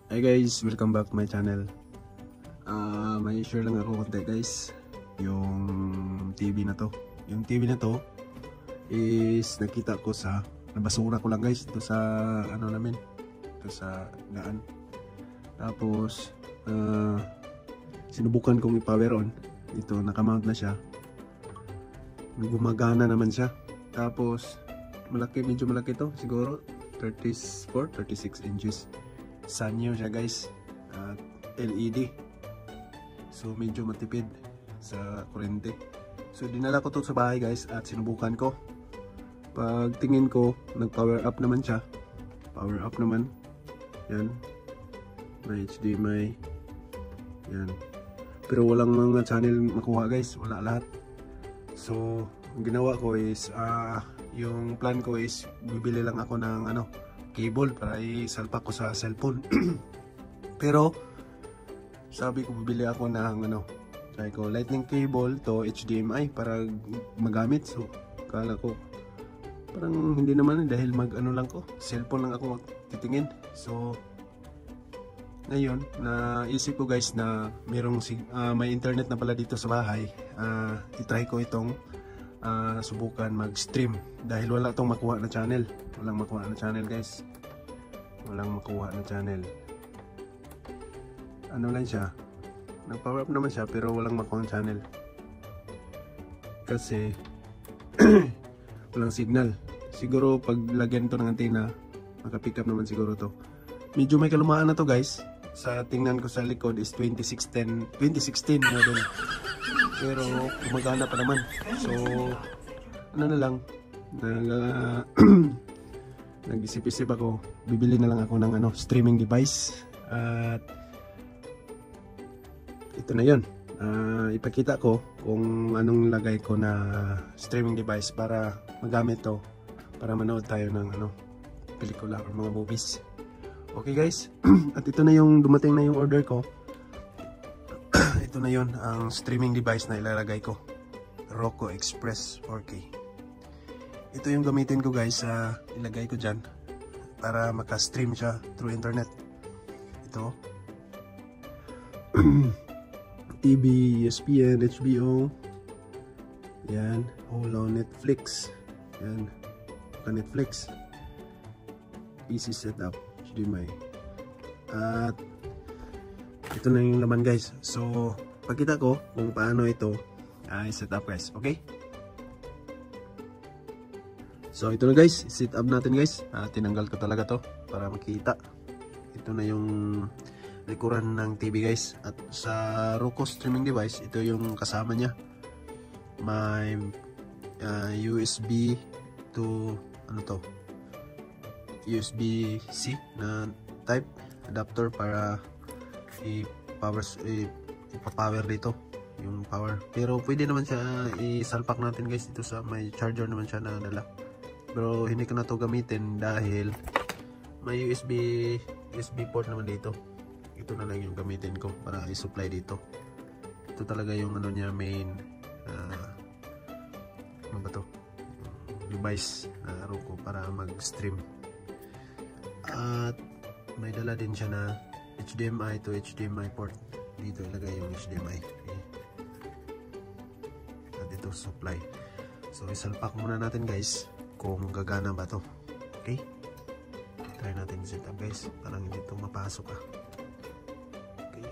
Hi guys, welcome back to my channel. May share lang ako konti guys. Yung TV na to. Yung TV na to is nakita ko sa nabasura ko lang guys. Ito sa ano namin. Ito sa daan. Tapos sinubukan kong i-power on. Ito nakamount na siya. Gumagana naman siya. Tapos malaki, medyo malaki to. Siguro 34, 36 inches. Sanyo siya guys at LED, so medyo matipid sa kuryente. So dinala ko to sa bahay guys at sinubukan ko. Pag tingin ko nag power up naman siya, power up naman yan, may HDMI yan, pero walang mga channel makuha guys, wala lahat. So ang ginawa ko is yung plan ko is bibili lang ako ng cable para isalpak ko sa cellphone. Pero sabi ko bibili ako ng try ko lightning cable to HDMI para magamit. So kala ko parang hindi naman dahil lang ko, cellphone lang ako titingin. So ngayon naisip ko guys na merong may internet na pala dito sa bahay. I-try ko itong subukan mag-stream dahil wala tong makuha na channel. Walang makuha na channel guys. Walang makuha na channel. Ano lang siya, nag-power up naman siya pero walang makuha na channel. Kasi walang signal. Siguro pag lagyan to ng antena, maka-pick up naman siguro to. Medyo may kalumaan na to guys. Sa tingnan ko sa likod is 2016 model. Pero gumagana pa naman. So ano na lang, nag-isip-isip ako, bibili na lang ako ng streaming device. At ito na yun. Ipakita ko kung anong lagay ko na streaming device para magamit to para manood tayo ng pelikula o mga movies. Okay guys, at ito na yung dumating na yung order ko. Ito na yun ang streaming device na ilalagay ko, Roku Express 4K. Ito yung gamitin ko guys, ilagay ko dyan para maka-stream siya through internet. Ito TV, ESPN, HBO, yan, Hulu, Netflix, yan, Netflix, PC setup, HDMI, at ito na yung laman guys. So pagkita ko kung paano ito i-set up guys, okay? So ito na guys, set up natin guys. Tinanggal ko talaga to para makita. Ito na yung likuran ng TV guys. At sa Roku streaming device, ito yung kasama niya. May USB to USB-C na type adapter para ipa-power dito yung power. Pero pwede naman siya isalpak natin guys dito sa may charger naman siya na dala. Pero hindi ko na to gamitin dahil may USB port naman dito. Ito na lang yung gamitin ko para i-supply dito. Ito talaga yung niya main ano ba to? Device na Roku para mag-stream. At may dala din siya na HDMI to HDMI port. Dito ilagay yung HDMI. Okay. At ito supply. So isalpak muna natin guys kung gagana ba to. Okay? Try natin set up guys. Parang hindi ito mapasok Okay.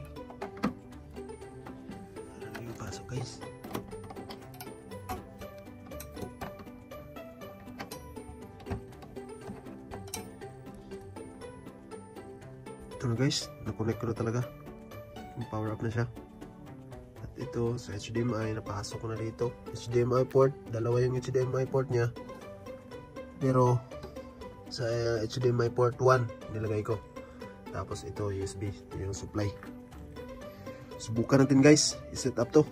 Parang hindi mapasok guys. Ito na guys, na-connect ko na talaga. Power up na siya. At ito sa HDMI, napasok ko na dito. HDMI port, dalawa yung HDMI port niya. Pero sa HDMI port 1 nilagay ko. Tapos ito USB, ito yung supply. Subukan natin guys, i-set up to.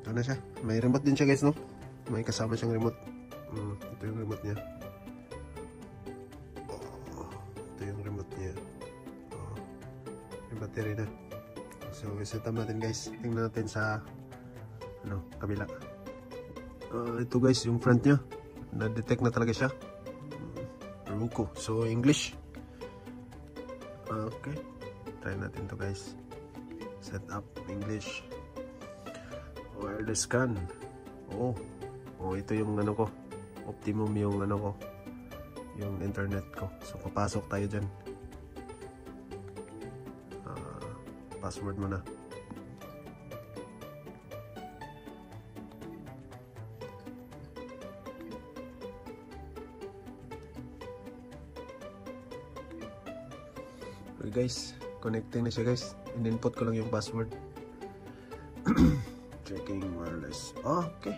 Ito na siya. May remote din siya guys, no? May kasama siyang remote. Ito yung remote niya. Battery na. So i-set up natin guys. Tingnan natin sa kabila. Ito guys yung front nya, na-detect na talaga siya. Roku. So English. Okay, try natin to guys. Set up English. Wireless scan. Oh, ito yung ano ko. Optimum yung ano ko. Yung internet ko. So papasok tayo dyan. Password mo na. Okay guys, connecting na siya guys. In-input ko lang yung password. Checking wireless. Okay.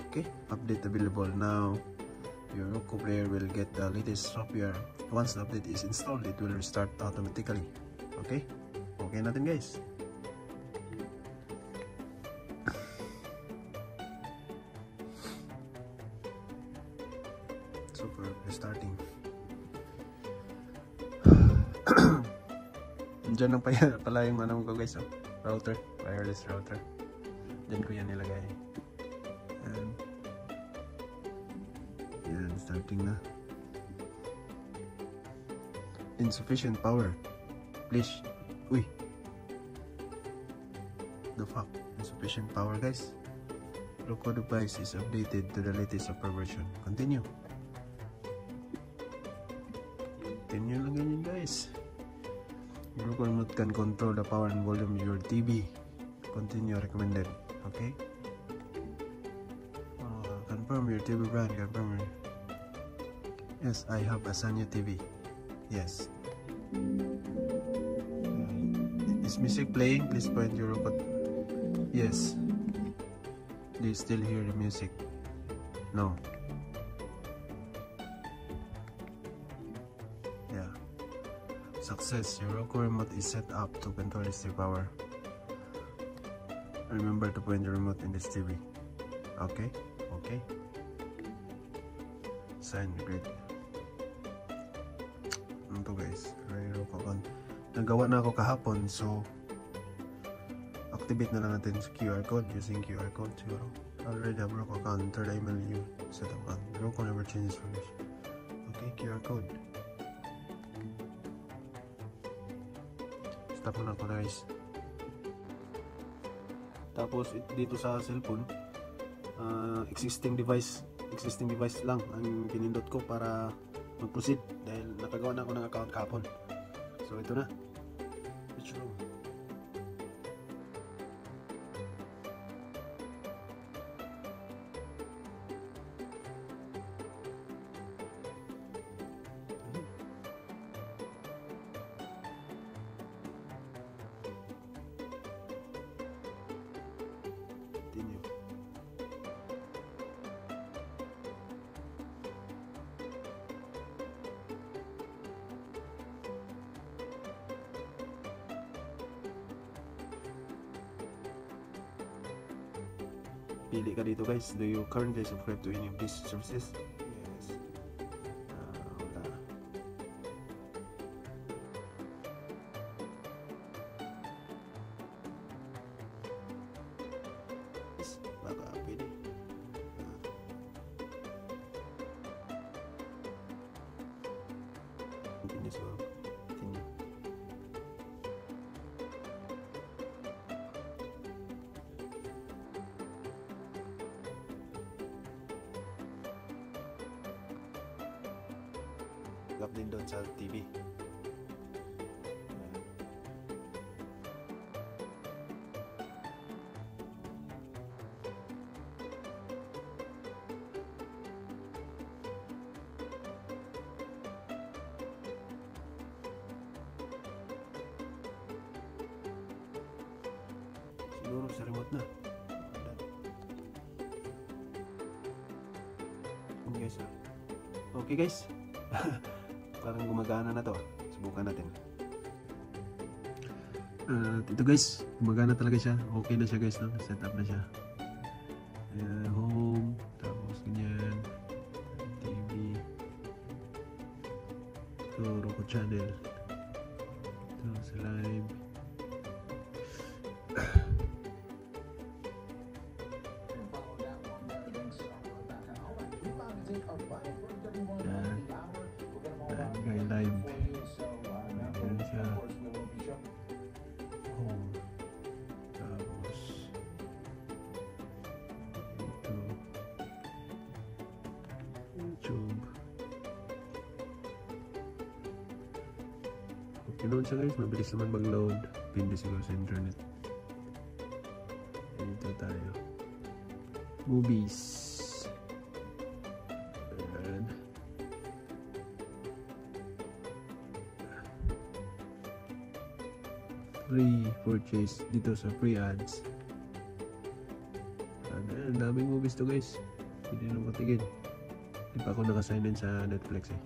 Okay, update available now. Your Roku player will get the latest software. Once the update is installed, it will restart automatically. Okay? Okay natin guys. Super restarting. Diyan lang pala yung ano ko guys, router, wireless router. Diyan ko yan nilagay. Yan, starting na. Insufficient power. Please. Uy. The fuck? Insufficient power guys. Roku device is updated to the latest software version. Continue. Continue lang ganyan guys. Roku remote can control the power and volume of your TV. Continue recommended. Okay? Confirm your TV brand. Confirm your... Yes, I have a Sanyo TV. Yes. Is music playing? Please point your robot. Yes. Do you still hear the music? No. Yeah. Success. Your Roku remote is set up to control this TV power. Remember to point the remote in this TV. Okay? Okay. Sign great. Ano to guys? Nagawa na ako kahapon, so activate na lang natin sa QR code using QR code siguro. Already have Roku account, third email you set up account. Roku never changes from this. Okay, QR code. Stop na ako guys. Tapos dito sa cellphone, existing device lang ang pinindot ko para mag-proceed dahil nakagawa na ako ng account kahapon. So ito na. Which room? Continue. Pili ka dito guys. Do you currently subscribe to any of these services? Yes. Wala. Yes. Baka pwede. Continue siguro. Continue. Gap din doon sa TV. Siguro sa remote na. Okay guys. Parang gumagana na to. Subukan natin. Ito guys, gumagana talaga siya. Okay na siya guys, no? Set up na siya. Home, tapos ganyan. TV. Ito, Roku channel. Ito, sa live. Live. Ganoon siya guys, mabilis naman mag-load. Pindi siguro sa internet. Dito tayo. Movies. Ayan. Free purchase dito sa free ads. Ang daming movies to guys. Hindi na matigil. Hindi pa ako nakasign in sa Netflix eh.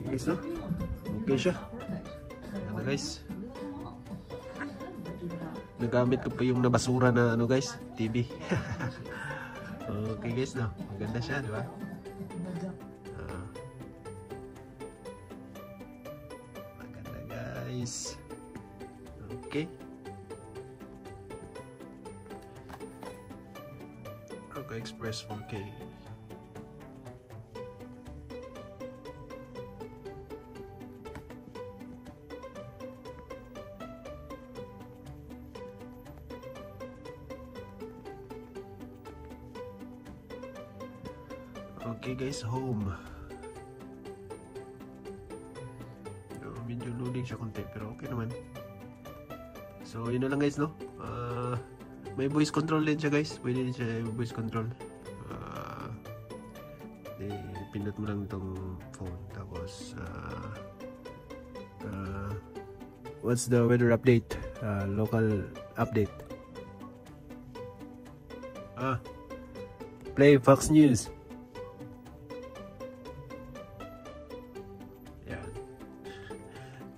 Guys, no? Okay siya. Ano guys? Nagamit ko pa yung nabasura na ano guys, TV. Okay guys, no? Maganda siya, di ba? Maganda guys. Okay. Roku Express 4K. Okay guys, home. Medyo loading siya konti pero okay naman. So yun na lang guys, no? May voice control din siya guys. Pwede din siya voice control. Pindot mo lang itong phone. Tapos what's the weather update? Local update. Play Fox News. Yan.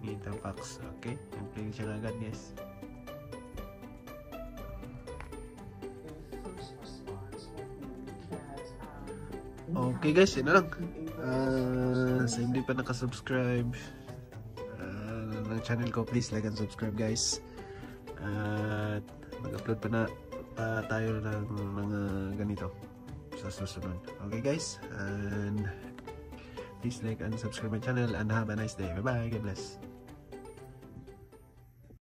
Ngita Fox. Okay. Play siya agad guys. Okay guys, yun na lang. Sa hindi pa nakasubscribe ng channel ko, please like and subscribe guys. At mag-upload pa tayo ng mga ganito sa susunod. Okay guys, and please like and subscribe my channel and have a nice day. Bye bye, God bless.